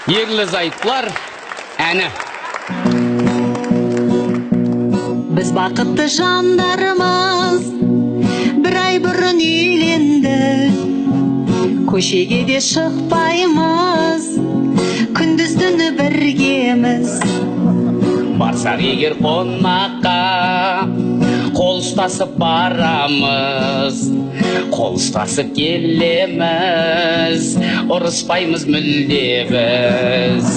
Ерлі-зайыптылар әні. Біз бақытты жандарымыз бір ай бұрын үйленді, көшеге де шықпаймыз, күндіз-түні біргеміз. Барсақ егер қонаққа қол ұстасып барамыз, қол ұстасып келеміз, ұрыспаймыз мүлде біз.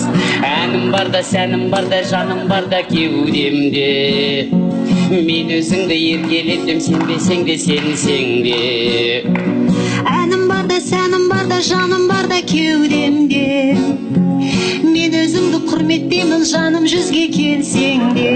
Әнім барда, сәнім барда, жаным барда кеудемде, мен өзіңді еркелетем, сенбесең де сенсең де. Әнім барда, сәнім барда, жаным барда кеудемде, мен өзіңді құрметтеймін, жаным жүзге келсең де.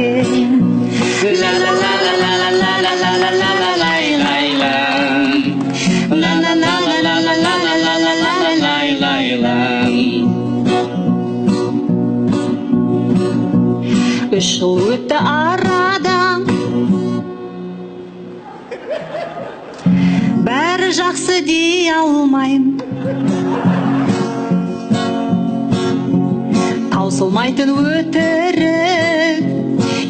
Үш жыл өтті арадан, бәрі жақсы дей алмайым, таусылмайтын өтірік,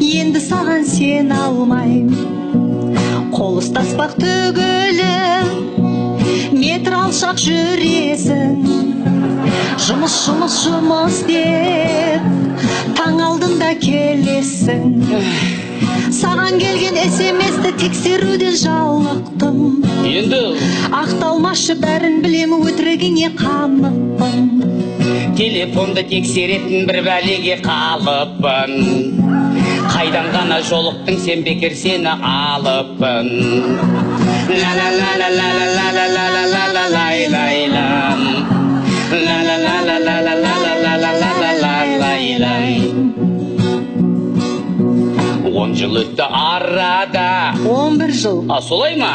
енді саған сен алмайым. Қол ұстаспақ түгілі метр алшақ жүресің, жұмыс, жұмыс, жұмыс деп таң алдында келесің. Саған келген SMS-ті тексеруден жалықтым, Енді ақталмашы бәрін білем, өтірігіңе қанықпын. телефонды тексеретін бір бәлеге қалыппын, қайдан ғана жолықтың, сен бекер сені алыппын. Он жыл өтті арада, 11 жыл. Солай ма?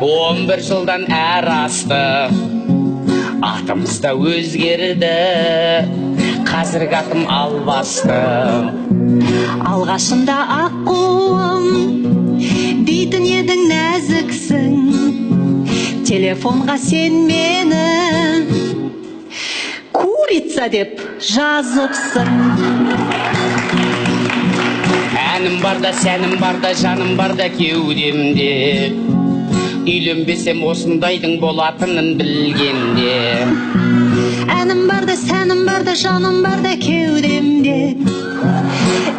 11 жылдан әр асты, атымыз да өзгерді, қазіргі атым Албасты. Алғашында аққуым дейтін едің, нәзіксің, телефонға сен мені курица деп жазыпсың. Әнім барда, сәнім барда, жаным барда кеудемде, үйленбесем осындайдың болатынын білгенде. Әнім барда, сәнім барда, жаным барда кеудемде,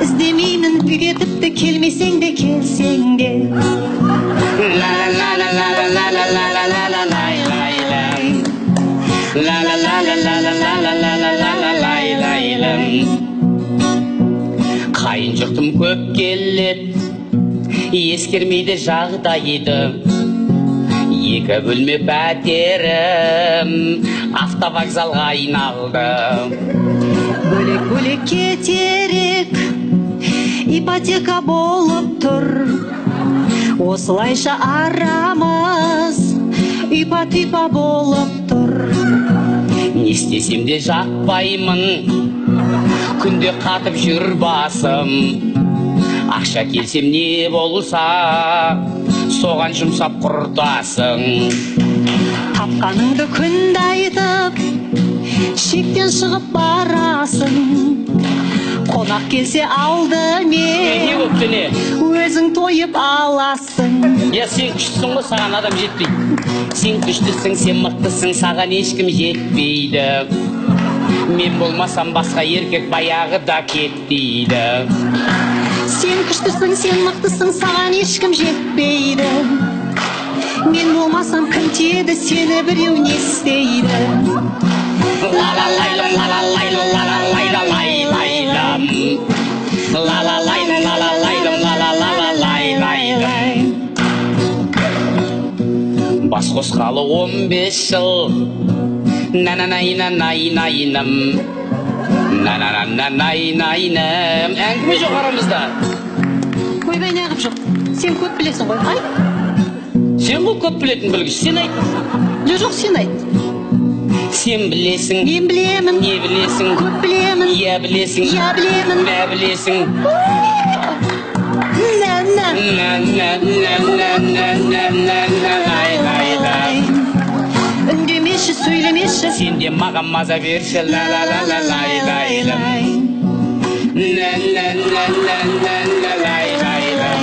іздемеймін үйге тіпті, келмесең де келсең де. Қайын жұртым көп келет, ескермейді жағдайды, екі бөлме пәтерім автовокзалға айналды. Бөлек-бөлек кетерек ипотека болып тұр, осылайша арамыз ипа-типа болып тұр. Не істесем де жақпаймын, күнде қатып жүр басым, ақша келсем не болса, соған жұмсап құртасың. Тапқаныңды күнді айтып, шектен шығып барасың, қонақ келсе алдымен Не өпті не? өзің тойып аласың. Сен күштісің ғой, саған адам жетпейді. Сен күштісің, сен мықтысың, саған ешкім жетпейді. Мен болмасам басқа еркек баяғы да кетпейді. Сен күштісің, сен мықтысың, саған ешкім жетпейді. Мен болмасам кім тиеді, сені біреу не істейді. Бас қосқалы 15 жыл, на-на-най-на-най-найным, на-на-на-най-найным. Әңгіме жоқ арамызда. Ойбай, неғып жоқ, сен көп білесің ғой, айт. Сен ғой көп білетін білгіш, сен айт. Жоқ, сен айт. Сен білесің, Мен білемін. не білесің, Көп білемін. я білесің, Я білемін. мә білесің. Үндемеші жапшы сөйлемеші, сен де маған маза берші. Ла ла ла ла лай лай лай. Ла ла ла ла ла ла лай лай лай.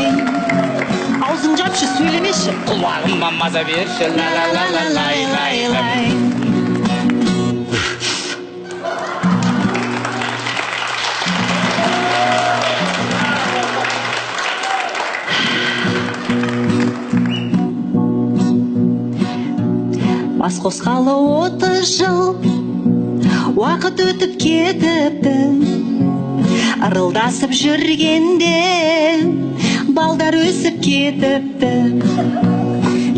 Аузың жапшы сөйлемеші, Құлағыма маза берші. Ла ла ла ла лай лай лай. Бас қосқалы 30 жыл уақыт өтіп кетіпті, ырылдасып жүргенде балдар өсіп кетіпті.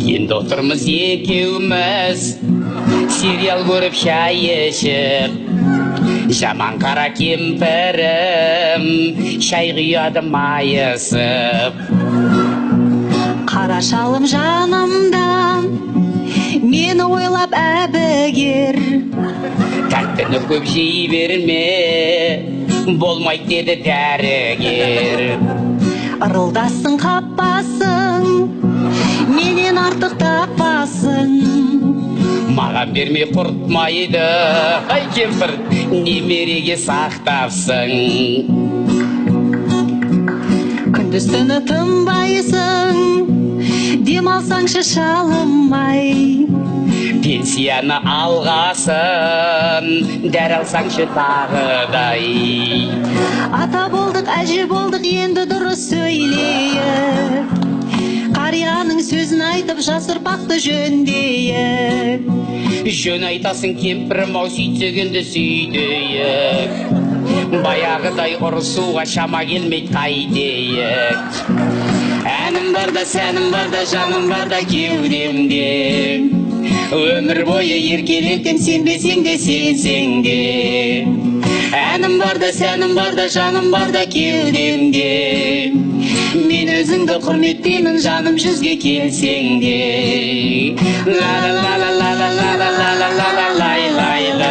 Енді отырмыз екеуміз сериал көріп шай ішіп, жаман қара кемпірім шай құяды майысып. Қара шалым жанымда мені ойлап әбігер, Тәттіні көп жей берме, болмайды деді дәрігер. ырылдасын қаппасың, менен артық таппасың. Маған бермей құртмайды, ай кемпір, немереге сақтапсың. Күндіз түні тынбайсың, демалсаңшы шалым-ай. Пенсияны алғасын, дәр алсаңшы тағыдай. Ата болдық, әже болдық, енді дұрыс сөйлейік. Қарияның сөзін айтып, жас ұрпақты жөндейік. Жөн айтасың кемпірім ау, сөйтсегенді сөйтейік. Баяғыдай ұрысуға шама келмейді қайтейік. Әнім барда, сәнім барда, жаным барда кеудемде. Өмір бойы еркелетем, сенбесең де сенсең де. Әнім барда, сәнім барда, жаным барда кеудемде. Мен өзіңді құрметтеймін, жаным жүзге келсең де. Ла ла ла ла ла ла ла ла ла ла ла лай лай лай.